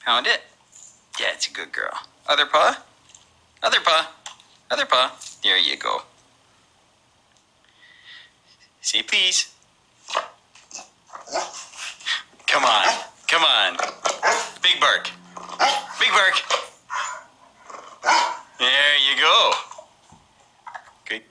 Found it? Yeah, it's a good girl. Other paw? Other paw. Other paw. There you go. Say please. Come on. Come on. Big bark. Big bark. There you go. Good.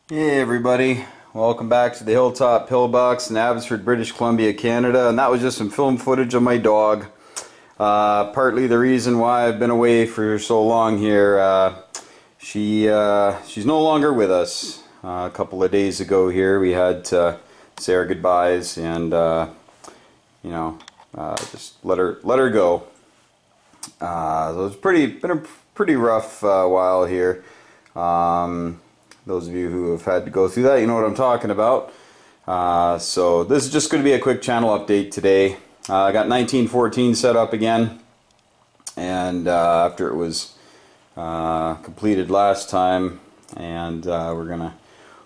Hey everybody. Welcome back to the Hilltop Pillbox in Abbotsford, British Columbia, Canada. And that was just some film footage of my dog. Partly the reason why I've been away for so long here. She's no longer with us. A couple of days ago here we had to say our goodbyes and just let her go. So it's been a pretty rough while here. Those of you who have had to go through that, you know what I'm talking about. So this is just going to be a quick channel update today. I got 1914 set up again, and after it was completed last time, and we're gonna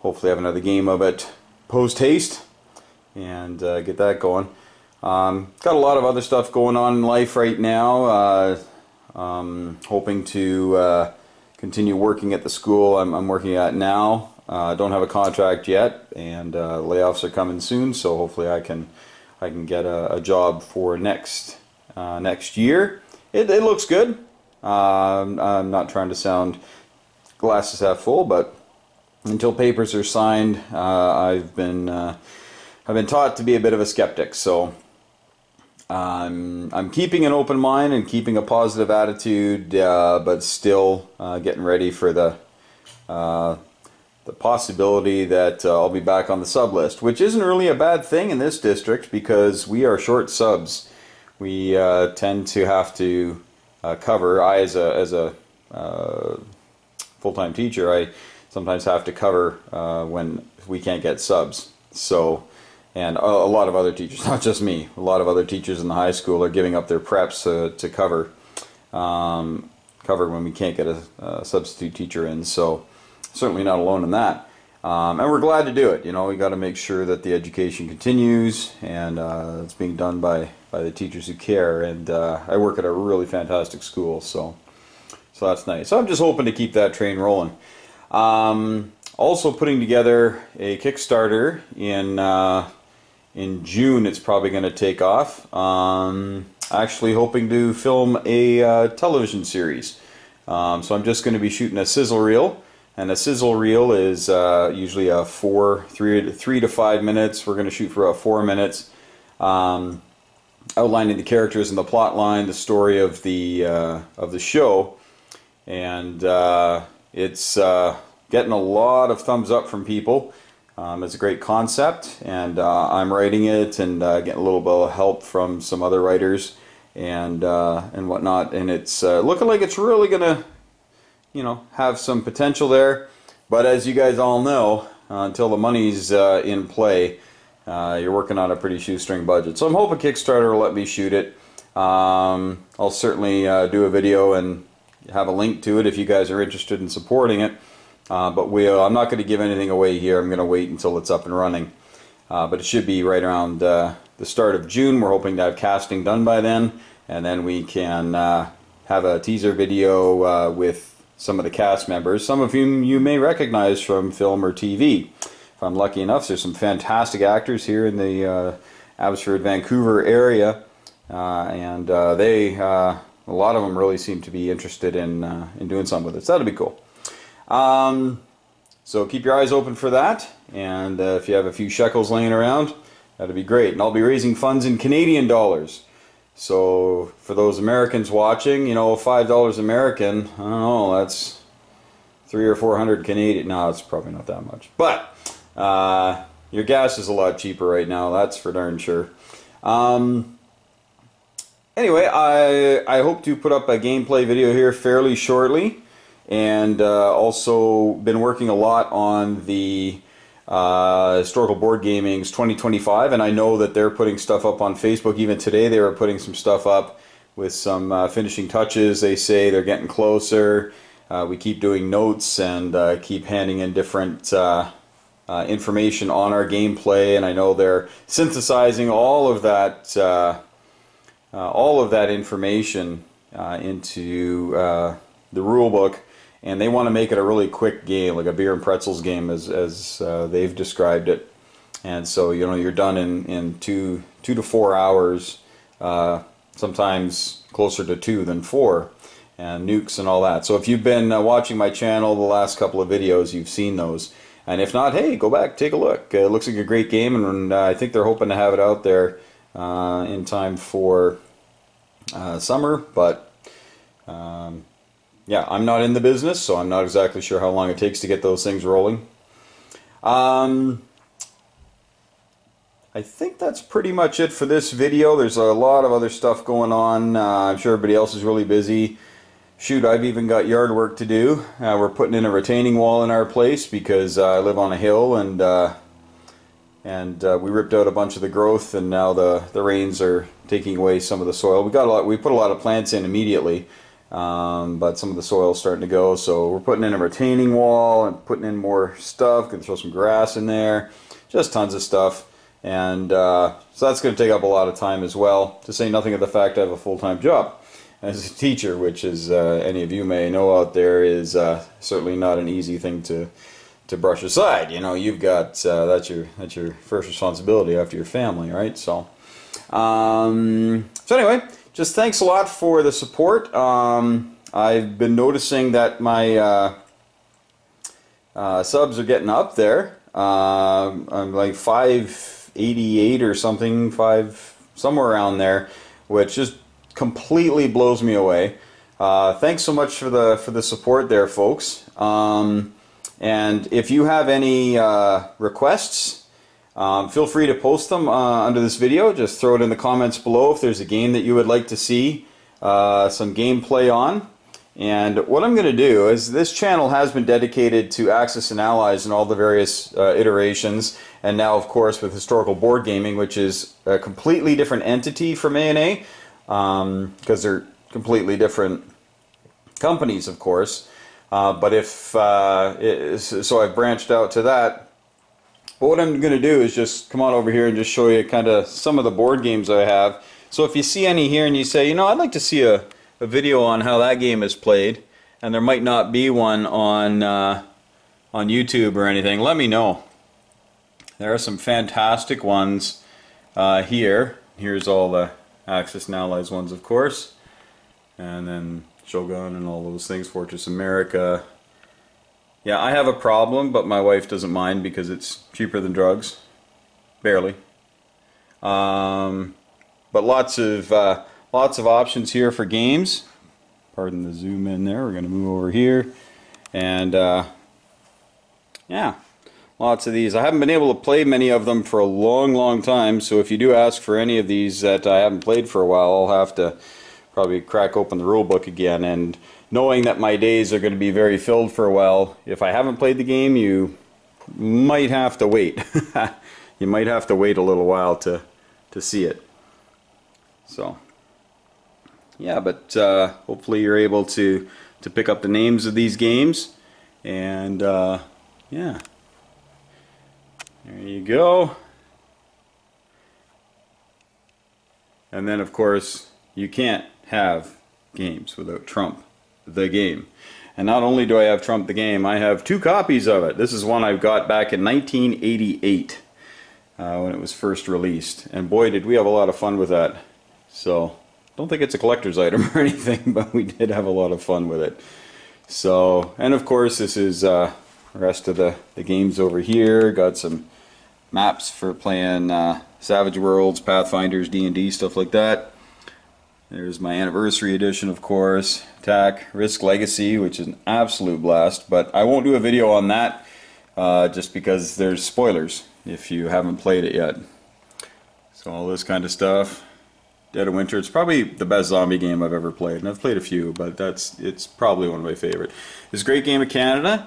hopefully have another game of it post haste and get that going. Got a lot of other stuff going on in life right now. Hoping to continue working at the school I'm working at now. Don't have a contract yet, and layoffs are coming soon, so hopefully I can get a job for next year. It looks good. I'm not trying to sound glasses half full, but until papers are signed, I've been taught to be a bit of a skeptic. So I'm keeping an open mind and keeping a positive attitude, but still getting ready for the possibility that I'll be back on the sub list, which isn't really a bad thing in this district because we are short subs. We tend to have to cover. I, as a full-time teacher, I sometimes have to cover when we can't get subs. So. And a lot of other teachers, not just me, a lot of other teachers in the high school are giving up their preps to cover when we can't get a substitute teacher in. So certainly not alone in that. And we're glad to do it. You know, we got to make sure that the education continues, and it's being done by the teachers who care. And I work at a really fantastic school, so that's nice. So I'm just hoping to keep that train rolling. Also putting together a Kickstarter in June. It's probably going to take off. Actually hoping to film a television series. So I'm just going to be shooting a sizzle reel, and a sizzle reel is usually a 3 to 5 minutes. We're going to shoot for about 4 minutes, outlining the characters and the plot line, the story of the show, and it's getting a lot of thumbs up from people. It's a great concept, and I'm writing it and getting a little bit of help from some other writers and whatnot. And it's looking like it's really gonna, have some potential there. But as you guys all know, until the money's in play, you're working on a pretty shoestring budget. So I'm hoping Kickstarter will let me shoot it. I'll certainly do a video and have a link to it if you guys are interested in supporting it. But I'm not going to give anything away here. I'm going to wait until it's up and running. But it should be right around the start of June. We're hoping to have casting done by then, and then we can have a teaser video with some of the cast members, some of whom you may recognize from film or TV. If I'm lucky enough, there's some fantastic actors here in the Abbotsford, Vancouver area, and a lot of them really seem to be interested in doing something with it. So that'll be cool. So keep your eyes open for that, and if you have a few shekels laying around, that'd be great. And I'll be raising funds in Canadian dollars. So for those Americans watching, $5 American, I don't know, that's 300 or 400 Canadian. No, it's probably not that much. But your gas is a lot cheaper right now, that's for darn sure. Anyway, I hope to put up a gameplay video here fairly shortly. And also been working a lot on the Historical Board Gaming's 2025, and I know that they're putting stuff up on Facebook. Even today they were putting some stuff up with some finishing touches. They say they're getting closer. We keep doing notes and keep handing in different information on our gameplay, and I know they're synthesizing all of that all of that information into the rule book, and they want to make it a really quick game, like a beer and pretzels game, as they've described it. And so, you know, you're done in 2 to 4 hours, sometimes closer to 2 than 4, and nukes and all that. So if you've been watching my channel the last couple of videos, you've seen those. And if not, hey, go back, take a look. It looks like a great game, and I think they're hoping to have it out there in time for summer. But yeah, I'm not in the business, so I'm not exactly sure how long it takes to get those things rolling. I think that's pretty much it for this video. There's a lot of other stuff going on. I'm sure everybody else is really busy. Shoot, I've even got yard work to do. We're putting in a retaining wall in our place because I live on a hill, and we ripped out a bunch of the growth, and now the rains are taking away some of the soil. We put a lot of plants in immediately, but some of the soil is starting to go. So we're putting in a retaining wall and putting in more stuff. Going to throw some grass in there, just tons of stuff. And so that's going to take up a lot of time as well, to say nothing of the fact I have a full-time job as a teacher, which, as any of you may know out there, is certainly not an easy thing to brush aside. You know, you've got that's your first responsibility after your family, right? So so anyway, just thanks a lot for the support. I've been noticing that my subs are getting up there. I'm like 588 or something, somewhere around there, which just completely blows me away. Thanks so much for the support there, folks. And if you have any requests, feel free to post them under this video. Just throw it in the comments below if there's a game that you would like to see some gameplay on. And what I'm going to do is, this channel has been dedicated to Axis and Allies and all the various iterations, and now of course with historical board gaming, which is a completely different entity from A&A, because they're completely different companies, of course. But if so, I've branched out to that. But what I'm going to do is just come on over here and just show you kind of some of the board games I have. So if you see any here and you say, you know, I'd like to see a video on how that game is played, and there might not be one on YouTube or anything, let me know. There are some fantastic ones here. Here's all the Axis and Allies ones, of course, and then Shogun and all those things, Fortress America. Yeah, I have a problem, but my wife doesn't mind because it's cheaper than drugs, barely. But lots of options here for games. Pardon the zoom in there. We're going to move over here, and yeah, lots of these. I haven't been able to play many of them for a long time, so if you do ask for any of these that I haven't played for a while, I'll have to probably crack open the rule book again. And knowing that my days are going to be very filled for a while, if I haven't played the game, you might have to wait. You might have to wait a little while to see it. So yeah, but hopefully you're able to pick up the names of these games, and yeah, there you go. And then of course you can't have games without Trump the Game. And not only do I have Trump the Game, I have 2 copies of it. This is one I got back in 1988 when it was first released, and boy did we have a lot of fun with that. So don't think it's a collector's item or anything, but we did have a lot of fun with it. So, and of course this is the rest of the games over here. Got some maps for playing Savage Worlds, Pathfinders, D&D, stuff like that. There's my anniversary edition, of course. Attack, Risk Legacy, which is an absolute blast, but I won't do a video on that just because there's spoilers if you haven't played it yet. So all this kind of stuff. Dead of Winter, it's probably the best zombie game I've ever played, and I've played a few, but it's probably one of my favorite. It's a great game of Canada.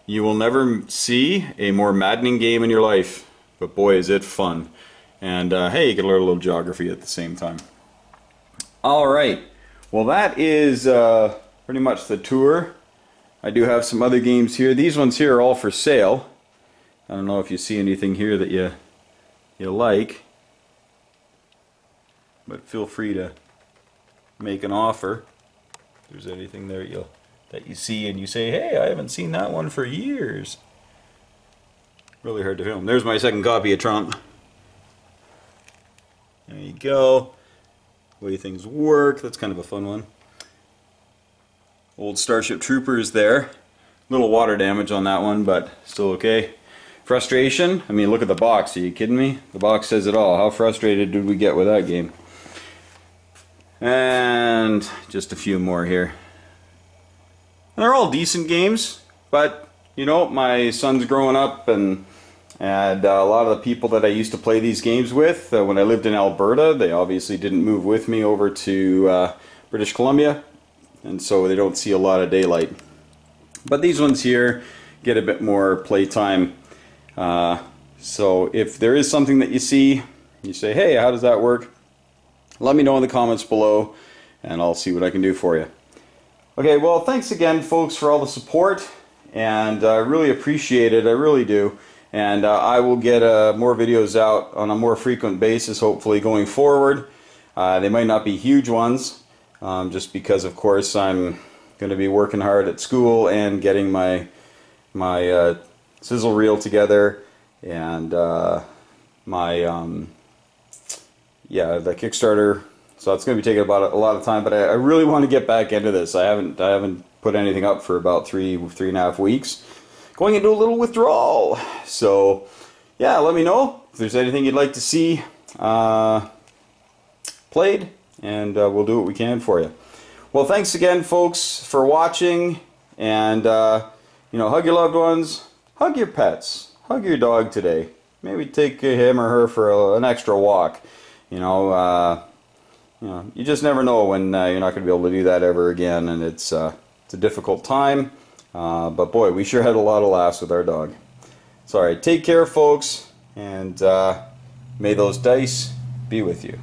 You will never see a more maddening game in your life, but boy is it fun. And hey, you can learn a little geography at the same time. Alright, well that is pretty much the tour. I do have some other games here. These ones here are all for sale. I don't know if you see anything here that you like, but feel free to make an offer. If there's anything there that you see and you say, hey, I haven't seen that one for years. Really hard to film. There's my second copy of Trump. There you go. The way things work. That's kind of a fun one. Old Starship Troopers there. Little water damage on that one, but still okay. Frustration. I mean, look at the box. Are you kidding me? The box says it all. How frustrated did we get with that game? And just a few more here. And they're all decent games, but you know, my son's growing up, and a lot of the people that I used to play these games with when I lived in Alberta, they obviously didn't move with me over to British Columbia, and so they don't see a lot of daylight. But these ones here get a bit more playtime. So if there is something that you see, you say, hey, how does that work? Let me know in the comments below, and I'll see what I can do for you. Okay, well, thanks again, folks, for all the support, and I really appreciate it. I really do. And I will get more videos out on a more frequent basis, hopefully, going forward. They might not be huge ones, just because, of course, I'm going to be working hard at school and getting my sizzle reel together, and the Kickstarter. So it's going to be taking about a lot of time, but I really want to get back into this. I haven't put anything up for about three and a half weeks. Going into a little withdrawal. So yeah, let me know if there's anything you'd like to see played, and we'll do what we can for you. Well, thanks again, folks, for watching, and you know, hug your loved ones, hug your pets, hug your dog today. Maybe take him or her for an extra walk. You know, you just never know when you're not going to be able to do that ever again, and it's a difficult time. But boy, we sure had a lot of laughs with our dog. So, all right, take care, folks, and may those dice be with you.